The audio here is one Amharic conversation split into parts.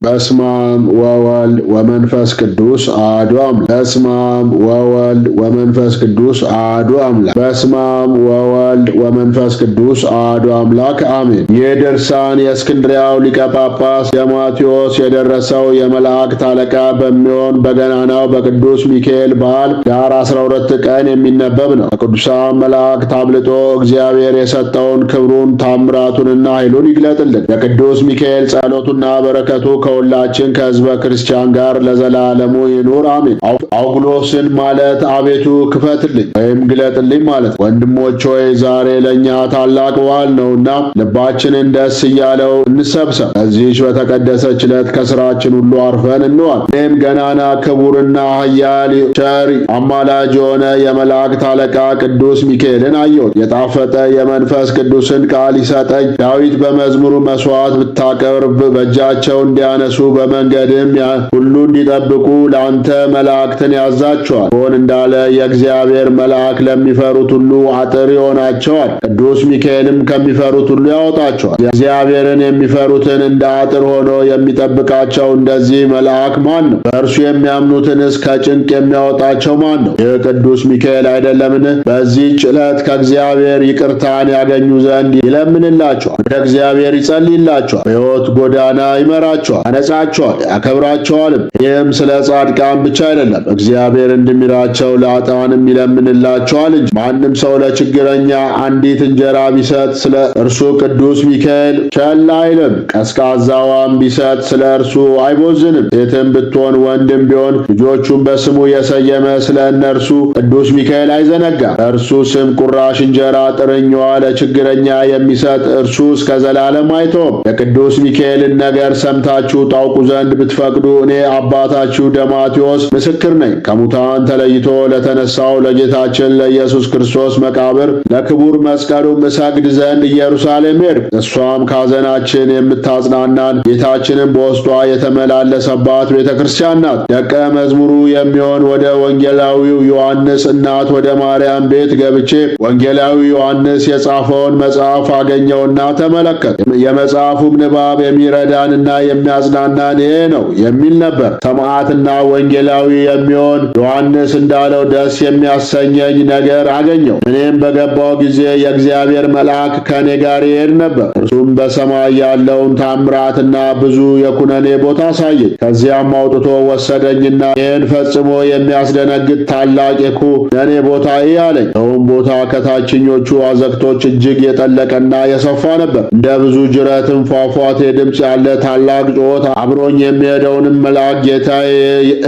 በስመ አብ ወወልድ ወመንፈስ ቅዱስ አሐዱ አምላክ። በስመ አብ ወወልድ ወመንፈስ ቅዱስ አሐዱ አምላክ። በስመ አብ ወወልድ ወመንፈስ ቅዱስ አሐዱ አምላክ አሜን። ይህ ድርሳን የእስክንድርያው ሊቀ ጳጳስ ዴማቴዎስ የደረሰው የመላእክት አለቃ በሚሆን በገናናው በቅዱስ ሚካኤል በዓል ዳር 12 ቀን የሚነበብ ነው። ከቅዱሳን መላእክት አብልጦ እግዚአብሔር የሰጠውን ክብሩን ታምራቱንና ኃይሉን ይግለጥልን። የቅዱስ ሚካኤል ጸሎቱና በረከቱ ከሁላችን ከሕዝበ ክርስቲያን ጋር ለዘላለሙ ይኑር አሜን። አውግሎስን ማለት አቤቱ ክፈትልኝ ወይም ግለጥልኝ ማለት። ወንድሞች ሆይ ዛሬ ለእኛ ታላቅ በዓል ነውና ልባችንን ደስ እያለው እንሰብሰብ። በዚህች በተቀደሰች ዕለት ከሥራችን ሁሉ አርፈን እንዋል። እኔም ገናና ክቡርና ኃያል ቸር አማላጅ የሆነ የመላእክት አለቃ ቅዱስ ሚካኤልን አየሁት። የጣፈጠ የመንፈስ ቅዱስን ቃል ይሰጠኝ። ዳዊት በመዝሙሩ መሥዋዕት ብታቀርብ በእጃቸው እንዲያነሱ በመንገድም ሁሉ እንዲጠብቁ ለአንተ መላእክትን ያዛቸዋል። ሆን እንዳለ የእግዚአብሔር መልአክ ለሚፈሩት ሁሉ አጥር ይሆናቸዋል። ቅዱስ ሚካኤልም ከሚፈሩት ሁሉ ያወጣቸዋል። እግዚአብሔርን የሚፈሩትን እንደ አጥር ሆኖ የሚጠብቃቸው እንደዚህ መልአክ ማን ነው? በእርሱ የሚያምኑትንስ ከጭንቅ የሚያወጣቸው ማን ነው? ይህ ቅዱስ ሚካኤል አይደለምን? በዚህች ዕለት ከእግዚአብሔር ይቅርታን ያገኙ ዘንድ ይለምንላቸዋል፣ ወደ እግዚአብሔር ይጸልይላቸዋል፣ በሕይወት ጎዳና ይመራቸዋል፣ ያነጻቸዋል፣ ያከብራቸዋልም። ይህም ስለ ጻድቃን ብቻ አይደለም፣ እግዚአብሔር እንዲምራቸው ለኃጥአንም ይለምንላቸዋል እንጂ። ማንም ሰው ለችግረኛ አንዲት እንጀራ ቢሰጥ ስለ እርሱ ቅዱስ ሚካኤል ቸል አይልም። ቀዝቃዛዋን ቢሰጥ ስለ እርሱ አይቦዝንም። ሴትም ብትሆን ወንድም ቢሆን ልጆቹን በስሙ የሰየመ ስለ እነርሱ ቅዱስ ሚካኤል አይዘነጋም። በእርሱ ስም ቁራሽ እንጀራ ጥርኛዋ ለችግረኛ የሚሰጥ እርሱ እስከ ዘላለም አይተውም። የቅዱስ ሚካኤልን ነገር ሰምታችሁ ታውቁ ዘንድ ብትፈቅዱ እኔ አባታችሁ ዴማቴዎስ ምስክር ነኝ። ከሙታን ተለይቶ ለተነሳው ለጌታችን ለኢየሱስ ክርስቶስ መቃብር ለክቡር መስቀሉም እሰግድ ዘንድ ኢየሩሳሌም ሄድኩ። እሷም ካዘናችን የምታጽናናን ጌታችንን በውስጧ የተመላለሰባት ቤተ ክርስቲያን ናት። ደቀ መዝሙሩ የሚሆን ወደ ወንጌላዊው ዮሐንስ እናት ወደ ማርያም ቤት ገብቼ ወንጌላዊ ዮሐንስ የጻፈውን መጽሐፍ አገኘውና ተመለከት። የመጽሐፉም ንባብ የሚረዳንና የሚያጽናናን ይሄ ነው የሚል ነበር። ሰማዕትና ወንጌላዊ የሚሆን ዮሐንስ እንዳለው ደስ የሚያሰኘኝ ነገር አገኘው። እኔም በገባው ጊዜ የእግዚአብሔር መልአክ ከእኔ ጋር ይሄድ ነበር። እርሱም በሰማይ ያለውን ታምራትና ብዙ የኩነኔ ቦታ አሳየኝ። ከዚያም አውጥቶ ወሰደኝና ይህን ፈጽሞ የሚያስደነግጥ ታላቅ የኩነኔ ቦታ ይህ አለኝ። ይኸውም ቦታ ከታችኞቹ አዘቅቶች እጅግ የጠለቀና የሰፋ ነበር። እንደ ብዙ ጅረትም ፏፏቴ ድምፅ ያለ ታላቅ ጩኸት አብሮኝ የሚሄደውንም መልአክ ጌታዬ፣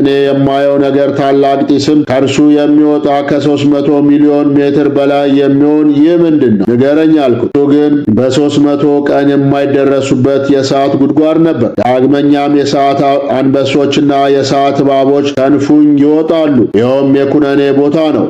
እኔ የማየው ነገር ታላቅ ጢስም ከእርሱ የሚወጣ ከ300 ሚሊዮን ሜትር በላይ የሚሆን ይህ ምንድን ነው? ንገረኝ አልኩት። እሱ ግን በ300 ቀን የማይደረሱበት የእሳት ጉድጓድ ነበር። ዳግመኛም የእሳት አንበሶችና የእሳት እባቦች ከንፉኝ ይወጣሉ። ይኸውም የኩነኔ ቦታ ነው።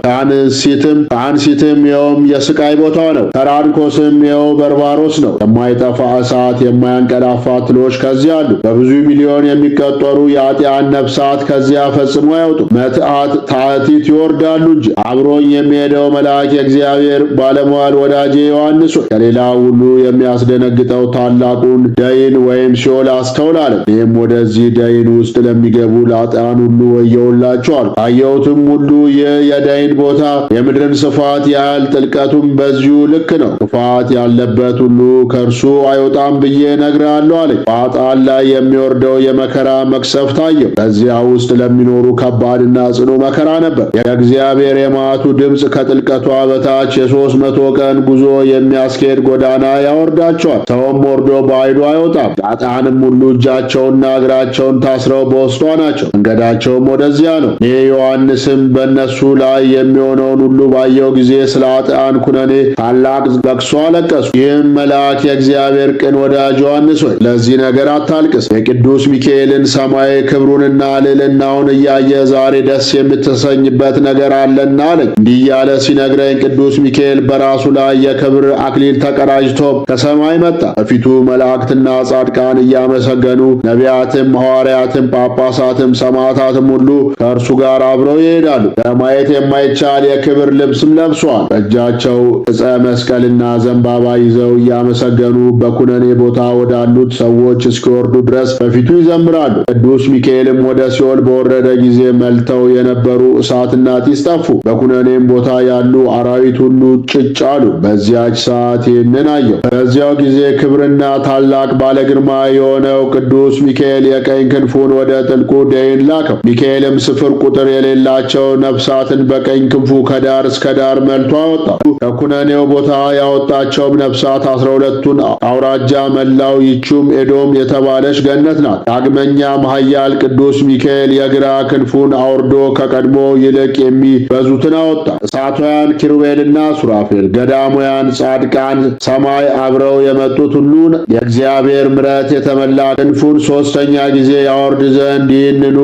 ከአንሲትም ይኸውም የስቃይ ቦታ ነው። ከራንኮስም ይኸው በርባሮስ ነው። የማይጠፋ እሳት የማያንቀላፋ ትሎች ከዚያ አሉ። በብዙ ሚሊዮን የሚቆጠሩ የኃጥአን ነፍሳት ከዚያ ፈጽሞ አይወጡ። መትዓት ታዕቲት ይወርዳሉ እንጂ። አብሮኝ የሚሄደው መልአክ የእግዚአብሔር ባለሟል ወዳጄ ዮሐንስ ሆይ ከሌላው ሁሉ የሚያስደነግጠው ታላቁን ደይን ወይም ሲኦል አስተውላለ። እኔም ወደዚህ ደይን ውስጥ ለሚገቡ ለኃጥአን ሁሉ ወየውላቸው አልኩ። ካየሁትም ሁሉ ይህ የደይን ቦታ የምድርን ስፋት ያህል ጥልቀቱም በዚሁ ልክ ነው። ክፋት ያለበት ሁሉ ከእርሱ አይወጣም ብዬ እነግርሃለሁ አለኝ። በኃጥአን ላይ የሚወርደው የመከራ መቅሰፍት አየሁ። በዚያ ውስጥ ለሚኖሩ ከባድና ጽኑ መከራ ነበር። የእግዚአብሔር የመዓቱ ድምፅ ከጥልቀቷ በታች የ300 ቀን ጉዞ የሚያስኬድ ጎዳና ያወርዳቸዋል። ሰውም ወርዶ በኃይሉ አይወጣም። ኃጥአንም ሁሉ እጃቸውና እግራቸውን ታስረው በውስጧ ናቸው። መንገዳቸውም ወደዚያ ነው። እኔ ዮሐንስም በእነሱ ላይ የሚሆነውን ሁሉ ባየው ጊዜ ስለ ኃጥአን ኩነኔ ታላቅ ለቅሶ አለቀሱ። ይህም መልአክ የእግዚአብሔር ቅን ወዳጅ ዮሐንስ ሆይ ለዚህ ነገር አታልቅስ። የቅዱስ ሚካኤልን ሰማይ ክብሩንና ልዕልናውን እያየ ዛሬ ደስ የምትሰኝበት ነገር አለና አለኝ። እንዲህ እያለ ሲነግረኝ ቅዱስ ሚካኤል በራሱ ላይ የክብር አክሊል ተቀዳጅቶ ከሰማይ መጣ። በፊቱ መላእክትና ጻድቃን እያመሰገኑ ነቢያትም፣ ሐዋርያትም፣ ጳጳሳትም፣ ሰማዕታትም ሁሉ ከእርሱ ጋር አብረው ይሄዳሉ። ለማየት የማይቻል የክብር ልብስም ለብሷል። በእጃቸው ዕፀ መስቀልና ዘንባባ ይዘው እያመሰገኑ በኩነኔ ቦታ ወዳሉት ሰዎች እስኪወርዱ ድረስ በፊቱ ይዘምራሉ። ቅዱስ ሚካኤልም ወደ ሲኦል በወረደ ጊዜ መልተው የነበሩ እሳትና ጢስ ጠፉ። በኩነኔም ቦታ ያሉ አራዊት ሁሉ ጭጭ አሉ። በዚያች ሰዓት ይህንን አየሁ። በዚያው ጊዜ ክብርና ታላቅ ባለግርማ የሆነው ቅዱስ ሚካኤል የቀኝ ክንፉን ወደ ጥልቁ ደይን ላከው። ሚካኤልም ስፍር ቁጥር የሌላቸው ነፍሳትን በቀኝ ክንፉ ከዳር እስከ ዳር መልቶ አወጣ። ከኩነኔው ቦታ ያወጣቸውም ነፍሳት 12ቱን አውራጃ መላው ይቹም ኤዶም የተባለች ገነት ናት። ዳግመኛም ኃያል ቅዱስ ሚካኤል የግራ ክንፉን አውርዶ ከቀድሞ ይልቅ የሚበዙትን አወጣ። እሳታውያን ኪሩቤልና ሱራፌል፣ ገዳማውያን ጻድቃን፣ ሰማይ አብረው የመጡት ሁሉን የእግዚአብሔር ምሕረት የተመላ ክንፉን ሦስተኛ ጊዜ ያወርድ ዘንድ ይህንኑ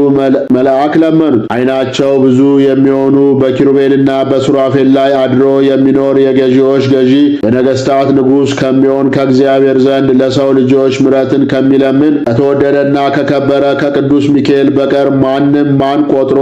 መልአክ ለመኑት። ዓይናቸው ብዙ የሚሆኑ በኪሩቤልና በሱራፌል ላይ አድሮ የሚኖር የገዢዎች ገዢ የነገሥታት ንጉሥ ከሚሆን ከእግዚአብሔር ዘንድ ለሰው ልጆች ምሕረትን ከሚለምን ከተወደደና ከከበረ ከቅዱስ ሚካኤል በቀር ማንም ማን ቆጥሮ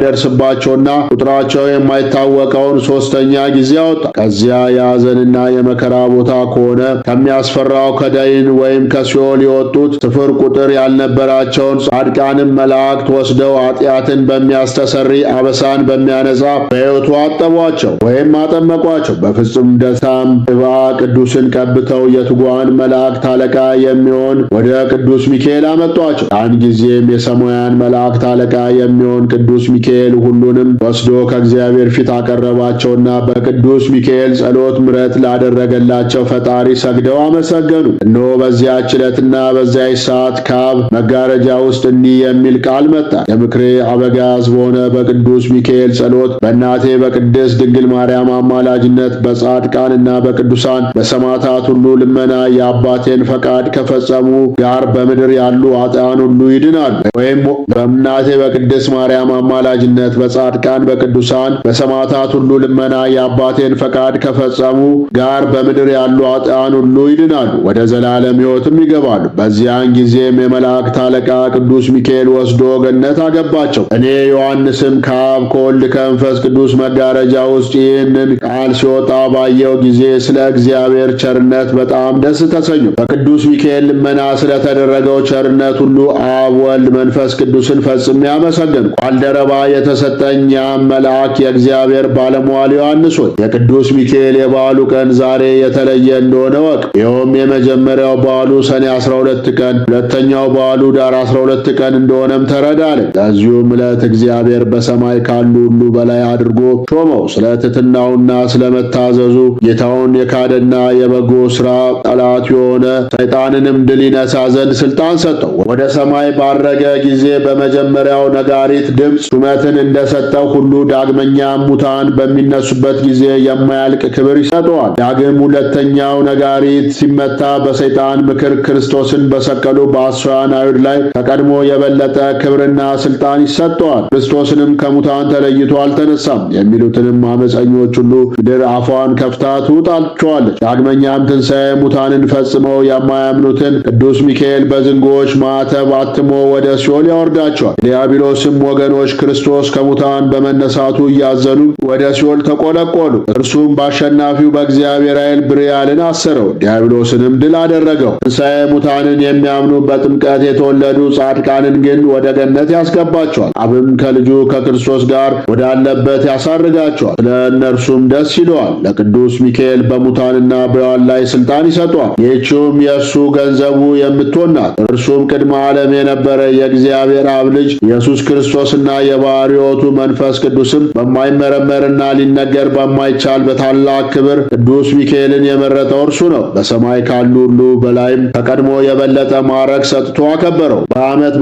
የማይደርስባቸውና ቁጥራቸው የማይታወቀውን ሦስተኛ ጊዜ አወጣ። ከዚያ የሐዘንና የመከራ ቦታ ከሆነ ከሚያስፈራው ከደይን ወይም ከሲኦል የወጡት ስፍር ቁጥር ያልነበራቸውን ጻድቃንም መላእክት ወስደው ኃጢአትን በሚያስተሰሪ አበሳን በሚያነጻ በሕይወቱ አጠቧቸው ወይም አጠመቋቸው። በፍጹም ደስታም ቅባ ቅዱስን ቀብተው የትጉሃን መላእክት አለቃ የሚሆን ወደ ቅዱስ ሚካኤል አመጧቸው። ያን ጊዜም የሰማያን መላእክት አለቃ የሚሆን ቅዱስ ሚካኤል ሁሉንም ወስዶ ከእግዚአብሔር ፊት አቀረባቸውና በቅዱስ ሚካኤል ጸሎት ምሕረት ላደረገላቸው ፈጣሪ ሰግደው አመሰገኑ። እነሆ በዚያች ዕለትና በዚያች ሰዓት ከአብ መጋረጃ ውስጥ እንዲህ የሚል ቃል መጣ። የምክሬ አበጋዝ በሆነ በቅዱስ ሚካኤል ጸሎት በእናቴ በቅድስት ድንግል ማርያም አማላጅነት በጻድቃንና በቅዱሳን በሰማዕታት ሁሉ ልመና የአባቴን ፈቃድ ከፈጸሙ ጋር በምድር ያሉ ኃጥአን ሁሉ ይድናሉ። ወይም በእናቴ በቅድስት ማርያም አማላጅነት በጻድቃን በቅዱሳን በሰማዕታት ሁሉ ልመና የአባቴን ፈቃድ ከፈጸሙ ጋር በምድር ያሉ ኃጥአን ሁሉ ይድናሉ፣ ወደ ዘላለም ሕይወትም ይገባሉ። በዚያን ጊዜም የመላእክት አለቃ ቅዱስ ሚካኤል ወስዶ ገነት አገባቸው። እኔ ዮሐንስም ከአብ ከወልድ ከመንፈስ ቅዱስ መጋረጃ ውስጥ ይህንን ቃል ሲወጣ ባየው ጊዜ ስለ እግዚአብሔር ቸርነት በጣም ደስ ተሰኙ። በቅዱስ ሚካኤል ልመና ስለተደረገው ቸርነት ሁሉ አብ፣ ወልድ፣ መንፈስ ቅዱስን ፈጽሜ አመሰገንኩ። ባልደረባ የተሰጠኝ ያም መልአክ የእግዚአብሔር ባለሟል ዮሐንስ ሆይ የቅዱስ ሚካኤል የበዓሉ ቀን ዛሬ የተለየ እንደሆነ ወቅ። ይኸውም የመጀመሪያው በዓሉ ሰኔ 12 ቀን፣ ሁለተኛው በዓሉ ዳር 12 ቀን እንደሆነም ተረዳለን። ለዚሁም ዕለት እግዚአብሔር በሰማይ ካሉ ሁሉ በላይ አድርጎ ሾመው። ስለ ትሕትናውና ስለ መታዘዙ ጌታውን የካደና የበጎ ሥራ ጠላት የሆነ ሰይጣንንም ድል ይነሳ ዘንድ ሥልጣን ሰጠው። ወደ ሰማይ ባረገ ጊዜ በመጀመሪያው ነጋሪት ድምፅ ሹመትን እንደሰጠው ሁሉ ዳግመኛም ሙታን በሚነሱበት ጊዜ የማያልቅ ክብር ይሰጠዋል። ዳግም ሁለተኛው ነጋሪት ሲመታ በሰይጣን ምክር ክርስቶስን በሰቀሉ በአስራውያን አይሁድ ላይ ከቀድሞ የበለጠ ክብርና ሥልጣን ይሰጠዋል። ክርስቶስንም ከሙታን ተለይቶ አልተነሳም የሚሉትንም አመፀኞች ሁሉ ምድር አፏን ከፍታ ትውጣቸዋለች። ዳግመኛም ትንሣኤ ሙታንን ፈጽመው የማያምኑትን ቅዱስ ሚካኤል በዝንጎች ማዕተብ አትሞ ወደ ሲኦል ያወርዳቸዋል። ዲያብሎስም ወገኖች ክርስቶስ ከሙታን በመነሳቱ እያዘኑ ወደ ሲኦል ተቆለቆሉ። እርሱም በአሸናፊው በእግዚአብሔር ኃይል ብርያልን አሰረው፣ ዲያብሎስንም ድል አደረገው። ትንሣኤ ሙታንን የሚያምኑ በጥምቀት የተወለዱ ጻድቃንን ግን ወደ ገነት ያስገባቸዋል። አብም ከልጁ ከክርስቶስ ጋር ወዳለበት ያሳርጋቸዋል። ስለ እነርሱም ደስ ይለዋል። ለቅዱስ ሚካኤል በሙታንና በሕያዋን ላይ ሥልጣን ይሰጠዋል። ይህችውም የእርሱ ገንዘቡ የምትሆን ናት። እርሱም ቅድመ ዓለም የነበረ የእግዚአብሔር አብ ልጅ ኢየሱስ ክርስቶስና የባሕርይ ሕይወቱ መንፈስ ቅዱስም በማይመረመርና ሊነገር በማይቻል በታላቅ ክብር ቅዱስ ሚካኤልን የመረጠው እርሱ ነው። በሰማይ ካሉ ሁሉ በላይም ከቀድሞ የበለጠ ማዕረግ ሰጥቶ አከበረው።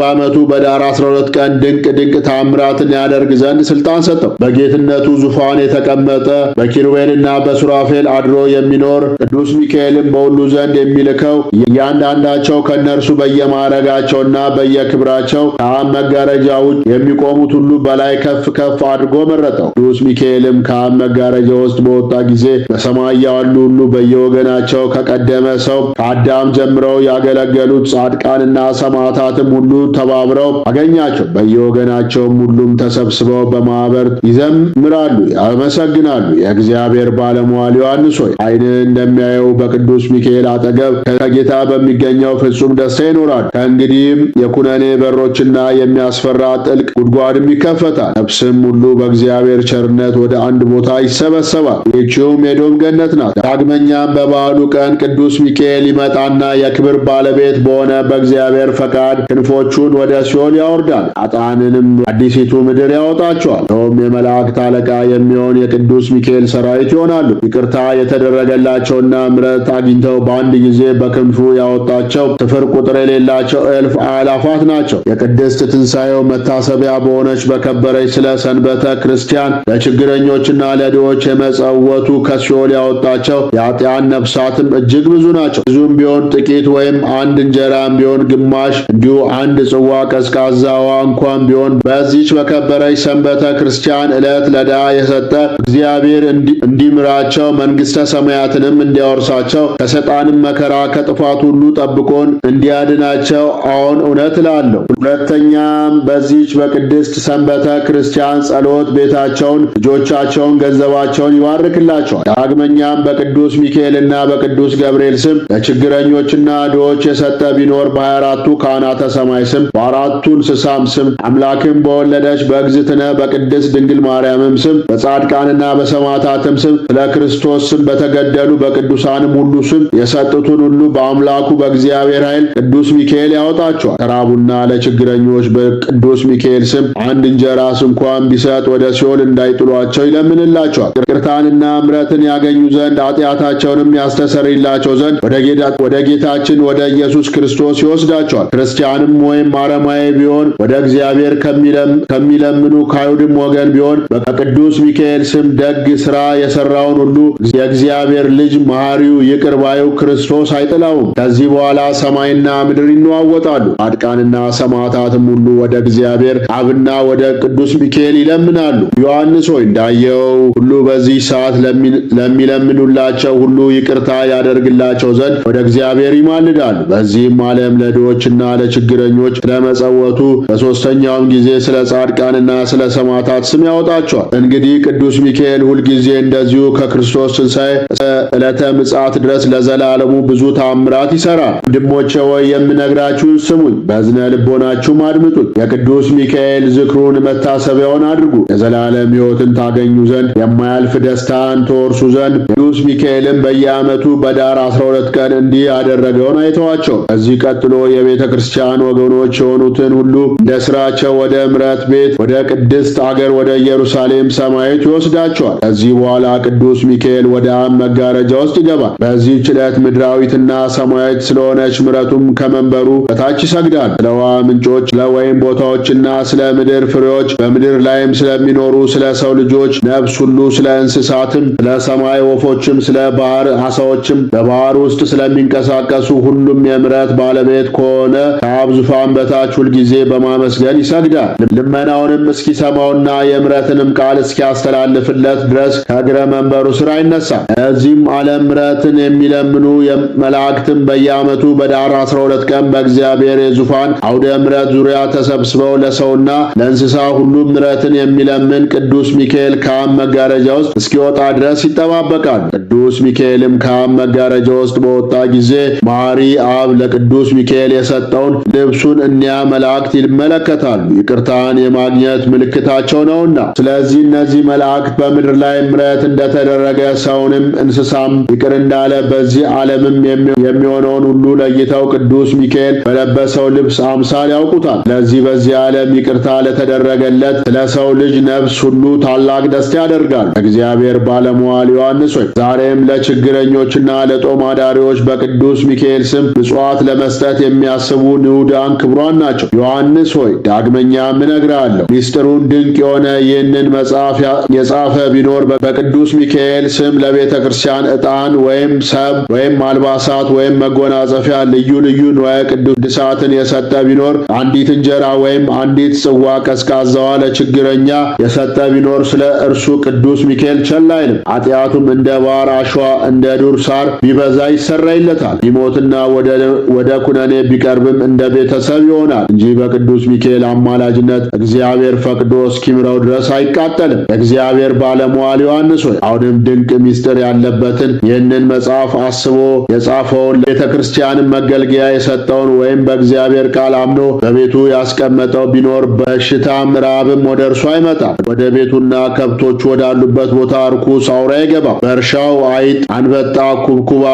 በዓመቱ በዳር 12 ቀን ድንቅ ድንቅ ታምራትን ያደርግ ዘንድ ሥልጣን ሰጠው። በጌትነቱ ዙፋን የተቀመጠ በኪሩቤልና በሱራፌል አድሮ የሚኖር ቅዱስ ሚካኤልም በሁሉ ዘንድ የሚልከው እያንዳንዳቸው ከእነርሱ በየማዕረጋቸውና በየክብራቸው ከአብ መጋረጃ ውጭ የሚቆሙት ሁሉ በላይ ከፍ ከፍ አድርጎ መረጠው። ቅዱስ ሚካኤልም ከአብ መጋረጃ ውስጥ በወጣ ጊዜ በሰማይ ያሉ ሁሉ በየወገናቸው ከቀደመ ሰው ከአዳም ጀምረው ያገለገሉት ጻድቃንና ሰማዕታትም ሁሉ ተባብረው አገኛቸው። በየወገናቸውም ሁሉም ተሰብስበው በማኅበር ይዘምራሉ፣ ያመሰግናሉ። የእግዚአብሔር ባለሟል ዮሐንስ ሆይ ዓይንህ እንደሚያየው በቅዱስ ሚካኤል አጠገብ ከጌታ በሚገኘው ፍጹም ደስታ ይኖራሉ። ከእንግዲህም የኩነኔ በሮችና የሚያስፈራ ጥልቅ ጉድጓድም ይከፈታል። ነፍስም ሁሉ በእግዚአብሔር ቸርነት ወደ አንድ ቦታ ይሰበሰባል። ይህችውም የኤዶም ገነት ናት። ዳግመኛም በበዓሉ ቀን ቅዱስ ሚካኤል ይመጣና የክብር ባለቤት በሆነ በእግዚአብሔር ፈቃድ ክንፎቹን ወደ ሲኦል ያወርዳል። ኃጥአንንም አዲሲቱ ምድር ያወጣቸዋል። ይኸውም የመላእክት አለቃ የሚሆን የቅዱስ ሚካኤል ሰራዊት ይሆናሉ። ይቅርታ የተደረገላቸውና ምሕረት አግኝተው በአንድ ጊዜ በክንፉ ያወጣቸው ስፍር ቁጥር የሌላቸው እልፍ አእላፋት ናቸው። የቅድስት ትንሣኤው መታሰቢያ በሆነች በከበረች ስለ ሰንበተ ክርስቲያን ለችግረኞችና ለድሆች የመጸወቱ ከሲኦል ያወጣቸው የኃጥአን ነፍሳትም እጅግ ብዙ ናቸው። ብዙም ቢሆን ጥቂት ወይም አንድ እንጀራም ቢሆን ግማሽ እንዲሁ አንድ ጽዋ ቀዝቃዛ ውሃ እንኳን ቢሆን በዚች በከበረች ሰንበተ ክርስቲያን ዕለት ለድሃ የሰጠ እግዚአብሔር እንዲምራቸው መንግሥተ ሰማያትንም እንዲያወርሳቸው ከሰይጣንም መከራ ከጥፋት ሁሉ ጠብቆን እንዲያድናቸው አዎን እውነት እላለሁ። ሁለተኛም በዚች በቅድስት ሰንበተ ክርስቲያን ጸሎት ቤታቸውን፣ ልጆቻቸውን፣ ገንዘባቸውን ይባርክላቸዋል። ዳግመኛም በቅዱስ ሚካኤልና በቅዱስ ገብርኤል ስም ለችግረኞችና ድሆች የሰጠ ቢኖር በ24ቱ ካህናተ ሰማይ ስም በአራቱ እንስሳም ስም አምላክም በወለደች በእግዝእትነ በቅድስት ድንግል ማርያምም ስም በጻድቃንና በሰማዕታትም ስም ስለ ክርስቶስ ስም በተገደሉ በቅዱሳንም ሁሉ ስም የሰጡትን ሁሉ በአምላኩ በእግዚአብሔር ኃይል ቅዱስ ሚካኤል ያወጣቸዋል። ተራቡና ለችግረኞች በቅዱስ ሚካኤል ስም አንድ እንጀራስ እንኳን ቢሰጥ ወደ ሲኦል እንዳይጥሏቸው ይለምንላቸዋል። ይቅርታንና ምሕረትን ያገኙ ዘንድ ኃጢአታቸውንም ያስተሰርይላቸው ዘንድ ወደ ጌታችን ወደ ኢየሱስ ክርስቶስ ይወስዳቸዋል። ክርስቲያንም ወይም አረማዊ ቢሆን ወደ እግዚአብሔር ከሚለምኑ ከአይሁድም ወገን ቢሆን በቅዱስ ሚካኤል ስም ደግ ሥራ የሠራውን ሁሉ የእግዚአብሔር ልጅ መሐሪው ይቅር ባዩ ክርስቶስ አይጥላውም። ከዚህ በኋላ ሰማይና ምድር ይነዋወጣሉ። ጻድቃንና ሰማዕታትም ሁሉ ወደ እግዚአብሔር አብና ወደ ቅዱስ ሚካኤል ይለምናሉ። ዮሐንስ ሆይ እንዳየው ሁሉ በዚህ ሰዓት ለሚለምኑላቸው ሁሉ ይቅርታ ያደርግላቸው ዘንድ ወደ እግዚአብሔር ይማልዳሉ። በዚህም ዓለም ለድሆችና ለችግረኞች ስለመጸወቱ በሦስተኛውም ጊዜ ስለ ጻድቃንና ስለ ሰማዕታት ስም ያወጣቸዋል። እንግዲህ ቅዱስ ሚካኤል ሁልጊዜ እንደዚሁ ከክርስቶስ ትንሣኤ ዕለተ ምጽአት ድረስ ለዘላለሙ ብዙ ተአምራት ይሠራል። ወንድሞቼ ሆይ የምነግራችሁን ስሙኝ፣ በእዝነ ልቦናችሁም አድምጡት። የቅዱስ ሚካኤል ዝክሩን መታሰቢያውን አድርጉ። የዘላለም ሕይወትን ታገኙ ዘንድ የማያልፍ ደስታን ተወርሱ ዘንድ ቅዱስ ሚካኤልም በየዓመቱ በዳር 12 ቀን እንዲህ ያደረገውን አይተዋቸውም። ከዚህ ቀጥሎ የቤተ ክርስቲያን ወገኖች የሆኑትን ሁሉ እንደ ሥራቸው ወደ ምሕረት ቤት ወደ ቅድስት አገር ወደ ኢየሩሳሌም ሰማያዊት ይወስዳቸዋል። ከዚህ በኋላ ቅዱስ ሚካኤል ወደ አብ መጋረጃ ውስጥ ይገባል። በዚህች ዕለት ምድራዊትና ሰማያዊት ስለሆነች ምሕረቱም ከመንበሩ በታች ይሰግዳል። ስለ ውሃ ምንጮች፣ ስለ ወይን ቦታዎችና ስለ ምድር ፍሬዎች፣ በምድር ላይም ስለሚኖሩ ስለ ሰው ልጆች ነፍስ ሁሉ፣ ስለ እንስሳትም፣ ስለ ሰማይ ወፎችም፣ ስለ ባህር ዓሣዎችም፣ በባህር ውስጥ ስለሚንቀሳቀሱ ሁሉም የምሕረት ባለቤት ከሆነ ከአብ ዙፋን በታች ሁልጊዜ በማመስገን ይሰግዳል። ልመናውንም እስኪሰማውና የምሕረትንም ቃል እስኪያስተላልፍለት ድረስ ከእግረ መንበሩ ሥር አይነሳም። ለዚህም ዓለም ምሕረትን የሚለምኑ መላእክትም በየዓመቱ በዳር 12 ቀን በእግዚአብሔር የዙፋን አውደ ምሕረት ዙሪያ ተሰብስበው ለሰውና ለእንስሳ ሁሉ ምሕረትን የሚለምን ቅዱስ ሚካኤል ከአብ መጋረጃ ውስጥ እስኪወጣ ድረስ ይጠባበቃል። ቅዱስ ሚካኤልም ከአብ መጋረጃ ውስጥ በወጣ ጊዜ መሐሪ አብ ለቅዱስ ሚካኤል የሰጠውን ልብሱን እኒያ መላእክት ይመለከታሉ፣ ይቅርታን የማግኘት ምልክታቸው ነውና። ስለዚህ እነዚህ መላእክት በምድር ላይ ምሕረት እንደተደረገ ሰውንም እንስሳም ይቅር እንዳለ በዚህ ዓለምም የሚሆነውን ሁሉ ለይተው ቅዱስ ሚካኤል በለበሰው ልብስ አምሳል ያውቁታል። ስለዚህ በዚህ ዓለም ይቅርታ ለተደረገለት ስለ ሰው ልጅ ነፍስ ሁሉ ታላቅ ደስታ ያደርጋል። እግዚአብሔር ባለሟል ዮሐንስ ሆይ ዛሬም ለችግረኞችና ለጦም አዳሪዎች በቅዱስ ሚካኤል ስም ምጽዋት ለመስጠት የሚያስቡ ንዑዳን ክቡራን ናቸው። ዮሐንስ ሆይ ዳግመኛም እነግርሃለሁ፣ ሚስጥሩን ድንቅ የሆነ ይህንን መጽሐፍ የጻፈ ቢኖር በቅዱስ ሚካኤል ስም ለቤተ ክርስቲያን ዕጣን ወይም ሰብ ወይም አልባሳት ወይም መጎናጸፊያ ልዩ ልዩ ንዋየ ቅድሳትን የሰጠ ቢኖር አንዲት እንጀራ ወይም አንዲት ጽዋ ቀዝቃዛዋ ለችግረኛ የሰጠ ቢኖር ስለ እርሱ ቅዱስ ሚካኤል ቸል አይልም። ኃጢአቱም እንደ ባህር አሸዋ እንደ ዱር ሳር ቢበዛ ይሰረይለታል። ቢሞትና ወደ ኩነኔ ቢቀርብም እንደ ቤተሰብ ይሆናል እንጂ በቅዱስ ሚካኤል አማላጅነት እግዚአብሔር ፈቅዶ እስኪምረው ድረስ አይቃጠልም። የእግዚአብሔር ባለሟል ዮሐንስ ሆይ አሁንም ድንቅ ምስጢር ያለበትን ይህንን መጽሐፍ አስቦ የጻፈውን ለቤተ ክርስቲያንም መገልገያ የሰጠውን ወይም በእግዚአብሔር ቃል አምኖ በቤቱ ያስቀመጠው ቢኖር በሽታም ራብም ወደ እርሱ አይመጣም። ወደ ቤቱና ከብቶች ወዳሉበት ቦታ ርኩስ አውሬ አይገባም። በእርሻው አይጥ፣ አንበጣ፣ ኩብኩባ፣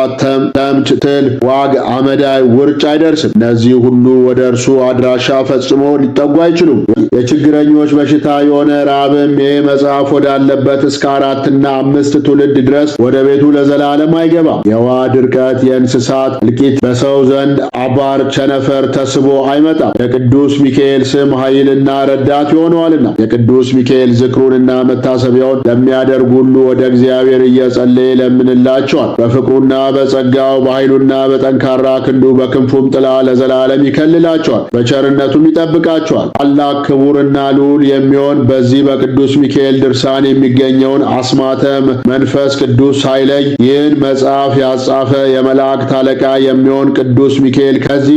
ተምች፣ ትል፣ ዋግ፣ አመዳይ፣ ውርጭ አይደርስም። እነዚህ ሁሉ ወደ እርሱ አድራሻ ፈጽሞ ሊጠጉ አይችሉም። የችግረኞች በሽታ የሆነ ራብም ይህ መጽሐፍ ወዳለበት እስከ 4 እና 5 ትውልድ ድረስ ወደ ቤቱ ለዘላለም አይገባም። የውሃ ድርቀት፣ የእንስሳት እልቂት በሰው ዘንድ አባር፣ ቸነፈር ተስቦ አይመጣም። የቅዱስ ሚካኤል ስም ኃይልና ረዳት ይሆነዋልና የቅዱስ ሚካኤል ዝክሩንና መታሰቢያውን ለሚያደርጉ ሁሉ ወደ እግዚአብሔር እየጸለየ ይለምንላቸዋል። በፍቅሩና በጸጋው በኃይሉና በጠንካራ ክንዱ በክንፉም ጥላ ለዘላለም ይከልላቸዋል፣ በቸርነቱም ይጠብቃቸዋል። ታላቅ ክቡርና ልዑል የሚሆን በዚህ በቅዱስ ሚካኤል ድርሳን የሚገኘውን አስማተ መንፈስ ቅዱስ ሳይለይ ይህን መጽሐፍ ያጻፈ የመላእክት አለቃ የሚሆን ቅዱስ ሚካኤል ከዚህ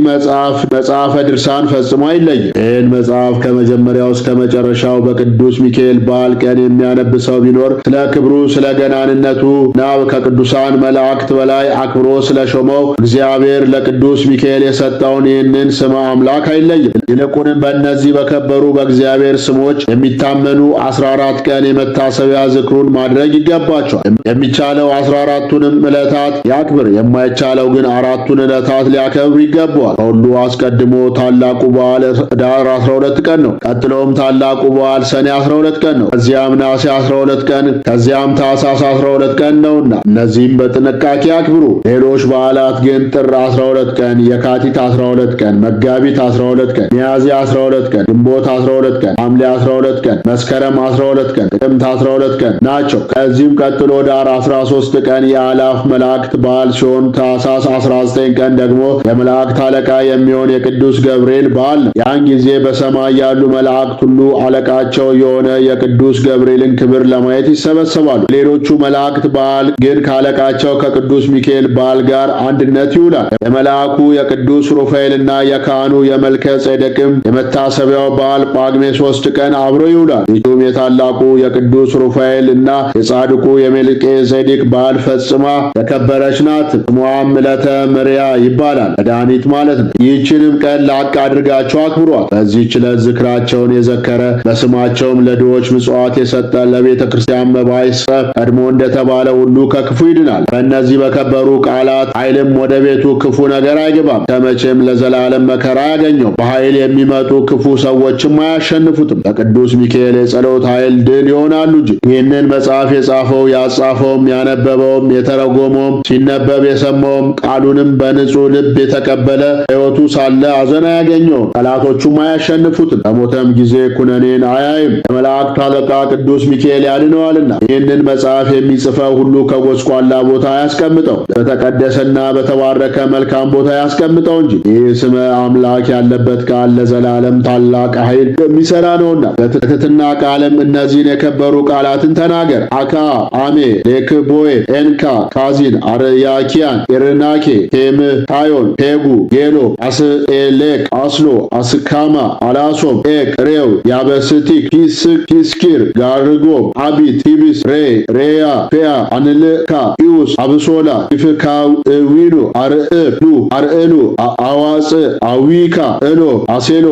መጽሐፈ ድርሳን ፈጽሞ አይለይም። ይህን መጽሐፍ ከመጀመሪያው እስከ መጨረሻው በቅዱስ ሚካኤል በዓል ቀን የሚያነብ ሰው ቢኖር ስለ ክብሩ ስለ ገናንነቱ እና ከቅዱሳን መላእክት በላይ አክብሮ ስለ ሾመው እግዚአብሔር ለቅዱስ ሚካኤል የሰጠውን ይህንን ስመ አምላክ አይለይም። ይልቁንም በእነዚህ በከበሩ በእግዚአብሔር ስሞች የሚታመኑ 14 ቀን የመታሰቢያ ዝክሩን ማድረግ ይገባቸዋል። የሚቻለው 14ቱንም ዕለታት ያክብር፣ የማይቻለው ግን 4ቱን ዕለታት ሊያከብር ይገባዋል። ከሁሉ አስቀድሞ ታላቁ በዓል ኅዳር 12 ቀን ነው። ቀጥሎም ታላቁ በዓል ሰኔ 12 ቀን ነው። ከዚያም ነሐሴ 12 ቀን፣ ከዚያም ታኅሳስ 12 ቀን ነውና እነዚህም በጥንቃቄ ያክብሩ። ሌሎች በዓላት ግን ጥር 12 ቀን፣ የካቲት 12 ቀን፣ መጋቢት 12 ቀን፣ ሚያዝያ 12 ቀን፣ ግንቦት 12 ቀን፣ ሐምሌ 12 ቀን፣ መስከረም 12 ቀን፣ ጥቅምት 12 ቀን ናቸው። ከዚህም ቀጥሎ ኅዳር 13 ቀን የአእላፍ መላእክት በዓል ሲሆን ታኅሳስ 19 ቀን ደግሞ የመላእክት አለቃ የሚሆን የቅዱስ ገብርኤል በዓል ነው። ያን ጊዜ በሰማይ ያሉ መላእክት ሁሉ አለቃቸው የሆነ የቅዱስ ገብርኤልን ክብር ለማየት ይሰበሰባሉ። ሌሎቹ መላእክት በዓል ግን ካለቃቸው ከቅዱስ ሚካኤል በዓል ጋር አንድነት ይውላል። የመልአኩ የቅዱስ ሩፋኤልና የካህኑ የመልከ ጼዴቅም የመታሰቢያው በዓል ጳጉሜ 3 ቀን አብሮ ይውላል። ይህም የታላቁ የቅዱስ ሩፋኤል እና የጻድቁ የመልከ ጼዴቅ በዓል ፈጽማ የከበረች ናት። ስሟም ዕለተ ምርያ ይባላል፣ መድኃኒት ማለት ነው። ይህችንም ቀን ላቅ አድርጋቸው አክብሯት። በዚህች ዕለት ዝክራቸውን የዘከረ በስማቸውም ለድሆች ምጽዋት የሰጠ ለቤተ ክርስቲያን መባ ይስጠ ቀድሞ እንደተባለ ሁሉ ከክፉ ይድናል። በእነዚህ በከበሩ ቃላት ኃይልም ወደ ቤቱ ክፉ ነገር አይገባም። ከመቼም ለዘላለም መከራ ያገኘው በኃይል የሚመጡ ክፉ ሰዎችም አያሸንፉትም። በቅዱስ ሚካኤል የጸሎት ኃይል ድል ይሆናሉ እንጂ። ይህንን መጽሐፍ የጻፈው ያጻፈውም ያነበበውም የተረጎመውም ሲነበብ የሰማውም ቃሉንም በንጹሕ ልብ የተቀበለ ሕይወቱ ሳለ ሐዘን አያገኘውም። ጠላቶቹም አያሸንፉትም። በሞተም ጊዜ ኩነኔን አያይም። የመላእክት አለቃ ቅዱስ ሚካኤል ያድነዋልና። ይህንን መጽሐፍ የሚጽፈው ሁሉ ከጎስቋላ ቦታ ያስቀምጠው፣ በተቀደሰና በተባረከ መልካም ቦታ ያስቀምጠው እንጂ። ይህ ስመ አምላክ ያለበት ቃል ለዘላለም ታላቅ ኃይል የሚሰራ ነውና በትሕትና ቃልም እነዚህን የከበሩ ቃላትን ተናገር። አካ፣ አሜ፣ ሌክ፣ ቦኤ፣ ኤንካ፣ ካዚን፣ አርያኪያን፣ ኤርናኬ፣ ቴም፣ ታዮን፣ ቴጉ፣ ጌሎ፣ አስኤሌክ፣ አስሎ፣ አስካማ፣ አላሶም፣ ኤቅ፣ ሬው፣ ያበስቲክ፣ ፒስክ፣ ፒስኪር፣ ጋርጎም፣ አቢት፣ ቲቢስ፣ ሬ፣ ሬያ፣ ፔያ፣ አንልካ፣ ኢውስ፣ አብሶላ፣ ኢፍካዊኑ፣ አርዕብ፣ ሉ፣ አርዕሉ፣ አዋጽ፣ አዊካ፣ እሎ፣ አሴሎ፣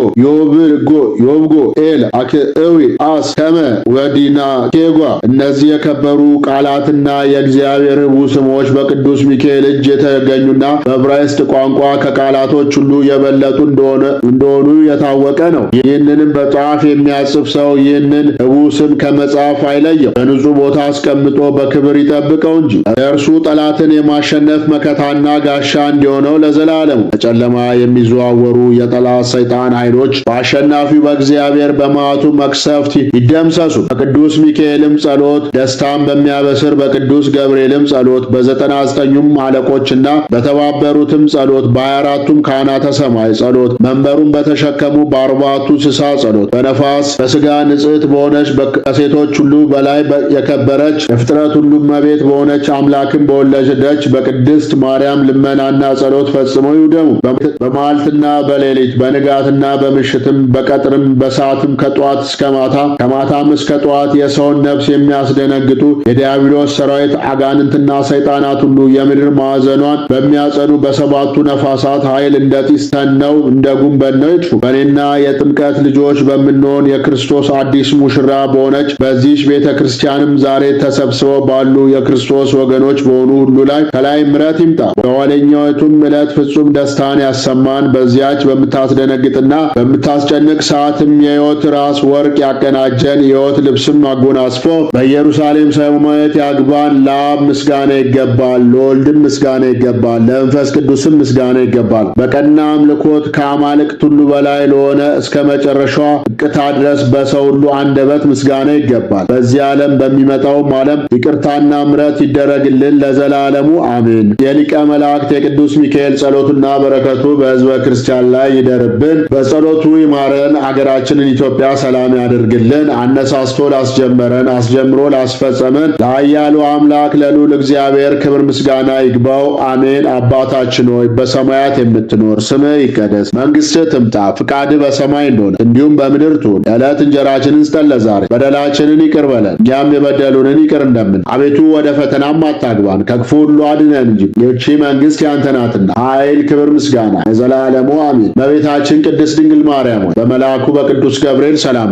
ዮብጎ፣ ኤል፣ አክዕዊ፣ አስ፣ ከመ፣ ወዲና፣ ኬጓ። እነዚህ የከበሩ ቃላትና የእግዚአብሔር ሕቡዕ ስሞች በቅዱስ ሚካኤል እጅ የተገኙና በዕብራይስጥ ቋንቋ ከቃላቶች ሁሉ የበለጡ እንደሆኑ የታወቀ ነው። ይህንንም በመጽሐፍ የሚያጽፍ ሰው ይህንን ሕቡዕ ስም ከመጽሐፍ አይለየው፣ በንጹሕ ቦታ አስቀምጦ በክብር ይጠብቀው እንጂ። እርሱ ጠላትን የማሸነፍ መከታና ጋሻ እንዲሆነው ለዘላለሙ። በጨለማ የሚዘዋወሩ የጠላት ሰይጣን ኃይሎች በአሸናፊው በእግዚአብሔር በመዓቱ መቅሰፍት ይደምሰሱ። በቅዱስ ሚካኤልም ጸሎት ደስታን በሚያበስር በቅዱስ ገብርኤልም ጸሎት በ99ኙም አለቆችና በተባበሩትም ጸሎት በ24ቱም ካህናተ ሰማይ ጸሎት መንበሩን በተሸከሙ በ40ቱ እንስሳ ጸሎት በነፋስ በሥጋ ንጽሕት በሆነች ከሴቶች ሁሉ በላይ የከበረች የፍጥረት ሁሉ እመቤት በሆነች አምላክን በወለደች በቅድስት ማርያም ልመናና ጸሎት ፈጽመው ይውደሙ። በመዓልትና በሌሊት በንጋትና በምሽትም በቀትርም በሰዓትም ከጠዋት እስከ ማታ ከማታም እስከ ጠዋት የሰውን ነፍስ የሚያስደነግጡ የዲያብሎስ ሰራዊት አጋንንትና ሰይጣናት ሁሉ የምድር ማዕዘኗን በሚያጸኑ በሰባቱ ነፋሳት ኃይል እንደ ጢስ ተነው እንደ ጉም በነው ይጥፉ። በእኔና የጥምቀት ልጆች በምንሆን የክርስቶስ አዲስ ሙሽራ በሆነች በዚህች ቤተ ክርስቲያንም ዛሬ ተሰብስበው ባሉ የክርስቶስ ወገኖች በሆኑ ሁሉ ላይ ከላይ ምሕረት ይምጣ። በኋለኛይቱም ዕለት ፍጹም ደስታን ያሰማን። በዚያች በምታስደነግጥና በምታስጨንቅ ሰዓትም የሕይወት ራስ ወርቅ ያቀናጀን የሕይወት ልብስም አጎናጽፎ በኢየሩሳሌም ሰማያዊት ያግባን። ለአብ ምስጋና ይገባል፣ ለወልድም ምስጋና ይገባል፣ ለመንፈስ ቅዱስም ምስጋና ይገባል። በቀና አምልኮት ከአማልክት ሁሉ በላይ ለሆነ እስከ መጨረሻዋ እቅታ ድረስ በሰው ሁሉ አንደበት ምስጋና ይገባል። በዚህ ዓለም በሚመጣውም ዓለም ይቅርታና ምሕረት ይደረግልን ለዘላለሙ አሜን። የሊቀ መላእክት የቅዱስ ሚካኤል ጸሎቱና በረከቱ በሕዝበ ክርስቲያን ላይ ይደርብን፣ በጸሎቱ ይማረን። አገራችንን ኢትዮጵያ ሰላም ያደርግልን። አነሳስቶ ላስጀመረን አስጀምሮ ላስፈጸመን ለኃያሉ አምላክ ለልዑል እግዚአብሔር ክብር ምስጋና ይግባው አሜን። አባታችን ሆይ በሰማያት የምትኖር ስምህ ይቀደስ፣ መንግሥትህ ትምጣ፣ ፍቃድህ በሰማይ እንደሆነ እንዲሁም በምድር ትሁን። የዕለት እንጀራችንን ስጠን ዛሬ፣ በደላችንን ይቅር በለን እኛም የበደሉንን ይቅር እንደምን። አቤቱ ወደ ፈተናም አታግባን ከክፉ ሁሉ አድነን እንጂ ይህች መንግሥት ያንተ ናትና ኃይል፣ ክብር፣ ምስጋና ለዘላለሙ አሜን። እመቤታችን ቅድስት ድንግል ማርያም ሆይ በመልአኩ በቅዱስ ገብርኤል ሰላም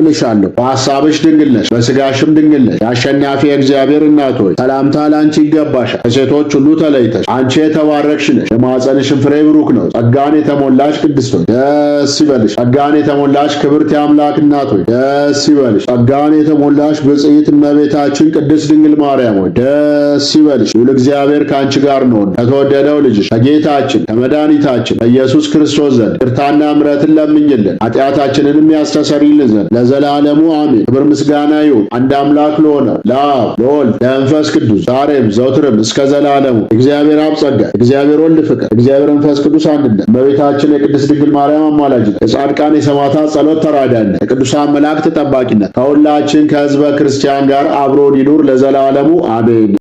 እልሻለሁ። በሐሳብሽ ድንግል ነሽ፣ በሥጋሽም ድንግል ነሽ። የአሸናፊ የእግዚአብሔር እናት ሆይ ሰላምታ ለአንቺ ይገባሻል። ከሴቶች ሁሉ ተለይተሽ አንቺ የተባረክሽ ነሽ፣ የማኅፀንሽም ፍሬ ብሩክ ነው። ጸጋን የተሞላሽ ቅድስት ሆይ ደስ ይበልሽ። ጸጋን የተሞላሽ ክብርት የአምላክ እናት ሆይ ደስ ይበልሽ። ጸጋን የተሞላሽ ብጽዕት እመቤታችን ቅድስት ድንግል ማርያም ሆይ ደስ ይበልሽ። ልዑል እግዚአብሔር ከአንቺ ጋር ነውና ከተወደደው ልጅሽ ከጌታችን ከመድኃኒታችን ከኢየሱስ ክርስቶስ ዘንድ ይቅርታና ምሕረትን ለምኝልን ኃጢአታችንንም ያስተሰርይልን ዘንድ ለዘላለሙ አሜን። ክብር ምስጋና ይሁን አንድ አምላክ ለሆነው ለአብ ለወልድ ለመንፈስ ቅዱስ ዛሬም ዘውትርም እስከ ዘላለሙ። እግዚአብሔር አብ ጸጋ፣ እግዚአብሔር ወልድ ፍቅር፣ እግዚአብሔር መንፈስ ቅዱስ አንድነት፣ እመቤታችን የቅድስት ድንግል ማርያም አማላጅነት፣ የጻድቃን የሰማዕታት ጸሎት ተራዳኢነት፣ የቅዱሳን መላእክት ጠባቂነት ከሁላችን ከሕዝበ ክርስቲያን ጋር አብሮን ይኑር ለዘላለሙ አሜን።